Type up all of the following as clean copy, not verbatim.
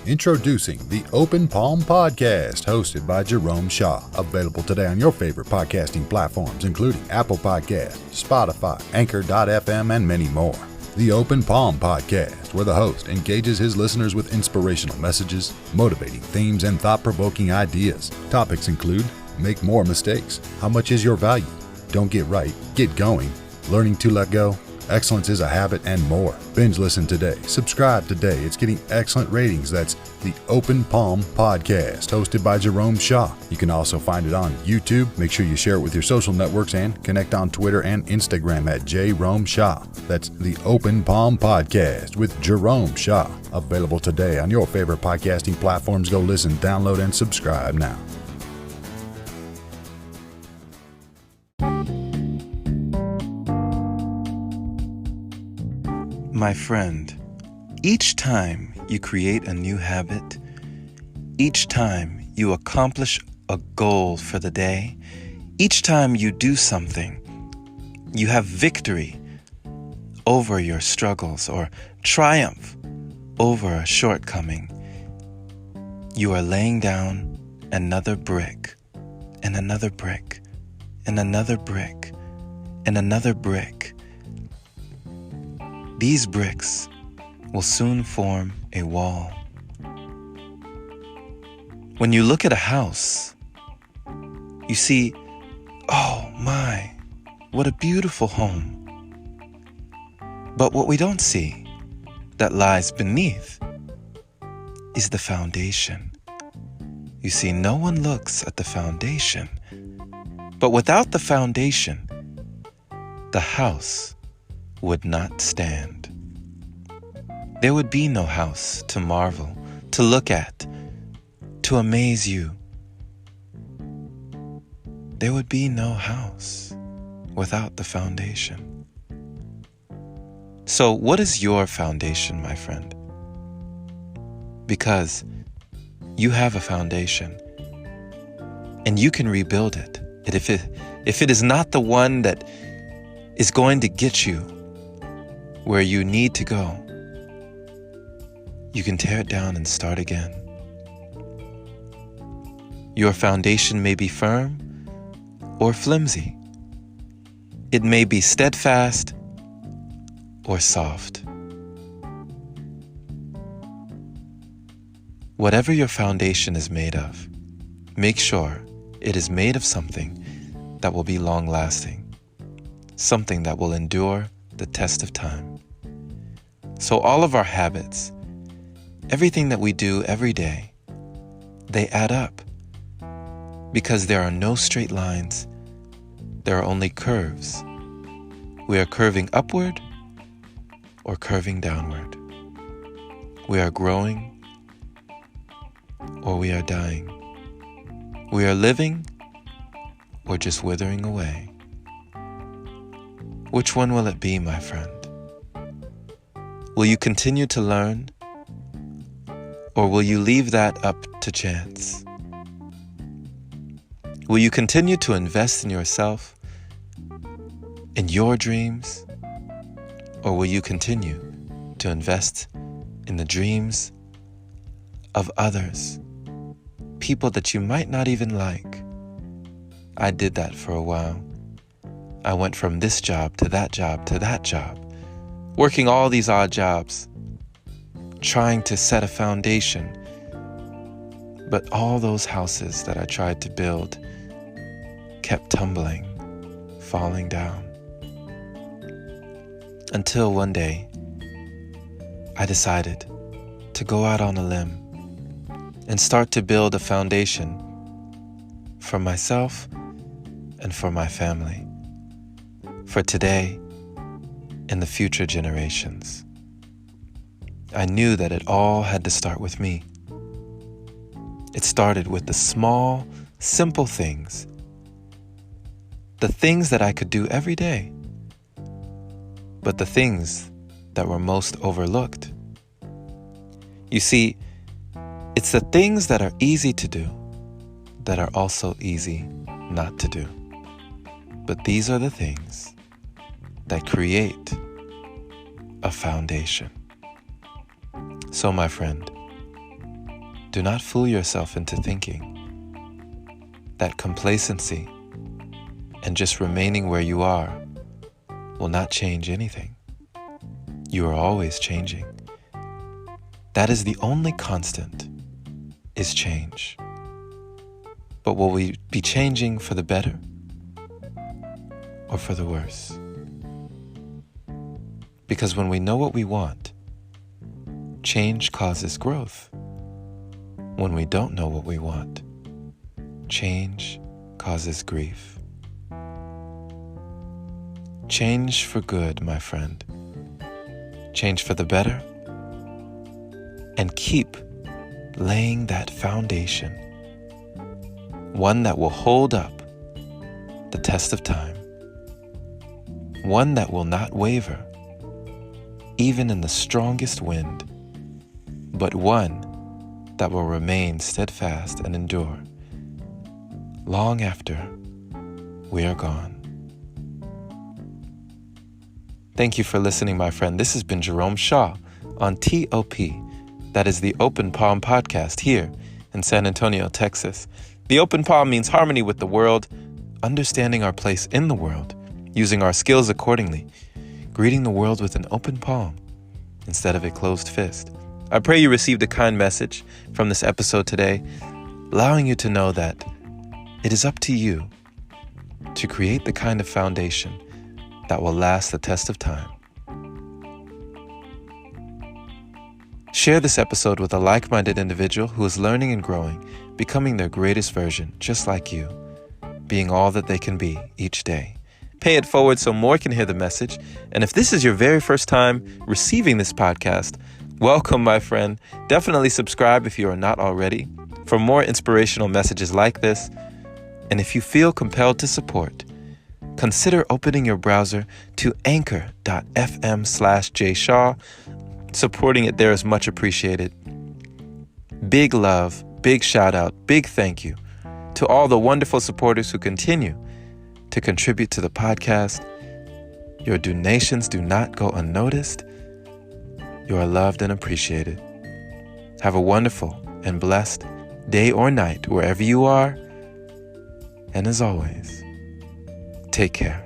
Introducing the Open Palm Podcast, hosted by Jerome Shaw. Available today on your favorite podcasting platforms, including Apple Podcasts, Spotify, Anchor.fm, and many more. The Open Palm Podcast, where the host engages his listeners with inspirational messages, motivating themes, and thought-provoking ideas. Topics include: make more mistakes, how much is your value, don't get right, get going, learning to let go, excellence is a habit, and more. Binge listen today. Subscribe today. It's getting excellent ratings. That's the Open Palm Podcast, hosted by Jerome Shaw. You can also find it on YouTube. Make sure you share it with your social networks and connect on Twitter and Instagram at Jerome Shaw. That's the Open Palm Podcast with Jerome Shaw. Available today on your favorite podcasting platforms. Go listen, download, and subscribe now. My friend, each time you create a new habit, each time you accomplish a goal for the day, each time you do something, you have victory over your struggles or triumph over a shortcoming. You are laying down another brick and another brick and another brick and another brick. These bricks will soon form a wall. When you look at a house, you see, oh my, what a beautiful home. But what we don't see that lies beneath is the foundation. You see, no one looks at the foundation, but without the foundation, the house would not stand. There would be no house to marvel, to look at, to amaze you. There would be no house without the foundation. So what is your foundation, my friend? Because you have a foundation and you can rebuild it. And if it is not the one that is going to get you where you need to go, you can tear it down and start again. Your foundation may be firm or flimsy. It may be steadfast or soft. Whatever your foundation is made of, make sure it is made of something that will be long-lasting, something that will endure the test of time. So all of our habits, everything that we do every day, they add up because there are no straight lines. There are only curves. We are curving upward or curving downward. We are growing or we are dying. We are living or just withering away. Which one will it be, my friend? Will you continue to learn, or will you leave that up to chance? Will you continue to invest in yourself, in your dreams, or will you continue to invest in the dreams of others, people that you might not even like? I did that for a while. I went from this job to that job to that job, working all these odd jobs, trying to set a foundation. But all those houses that I tried to build kept tumbling, falling down. Until one day, I decided to go out on a limb and start to build a foundation for myself and for my family, for today and the future generations. I knew that it all had to start with me. It started with the small, simple things, the things that I could do every day, but the things that were most overlooked. You see, it's the things that are easy to do that are also easy not to do. But these are the things that create a foundation. So, my friend, Do not fool yourself into thinking that complacency and just remaining where you are will not change anything. You are always changing. That is the only constant, is change. But will we be changing for the better or for the worse? Because when we know what we want, change causes growth. When we don't know what we want, change causes grief. Change for good, my friend. Change for the better. And keep laying that foundation, one that will hold up the test of time, one that will not waver, even in the strongest wind, but one that will remain steadfast and endure long after we are gone. Thank you for listening, my friend. This has been Jerome Shaw on TOP. That is the Open Palm Podcast here in San Antonio, Texas. The open palm means harmony with the world, understanding our place in the world, using our skills accordingly, greeting the world with an open palm instead of a closed fist. I pray you received a kind message from this episode today, allowing you to know that it is up to you to create the kind of foundation that will last the test of time. Share this episode with a like-minded individual who is learning and growing, becoming their greatest version, just like you, being all that they can be each day. Pay it forward so more can hear the message. And if this is your very first time receiving this podcast, welcome, my friend. Definitely subscribe if you are not already for more inspirational messages like this. And if you feel compelled to support, consider opening your browser to anchor.fm/jshaw. Supporting it there is much appreciated. Big love, big shout out, big thank you to all the wonderful supporters who continue to contribute to the podcast. Your donations do not go unnoticed. You are loved and appreciated. Have a wonderful and blessed day or night wherever you are. And as always, take care.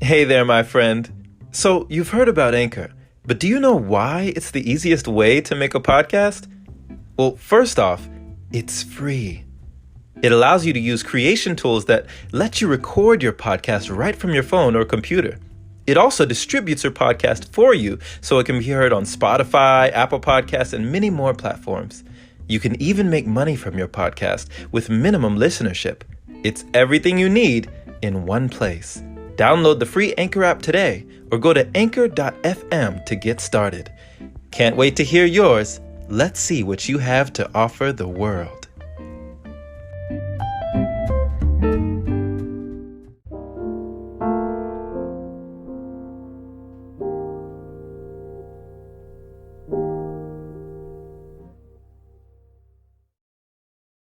Hey there, my friend. So you've heard about Anchor, but do you know why it's the easiest way to make a podcast? Well, first off, it's free. It allows you to use creation tools that let you record your podcast right from your phone or computer. It also distributes your podcast for you so it can be heard on Spotify, Apple Podcasts, and many more platforms. You can even make money from your podcast with minimum listenership. It's everything you need in one place. Download the free Anchor app today or go to anchor.fm to get started. Can't wait to hear yours. Let's see what you have to offer the world.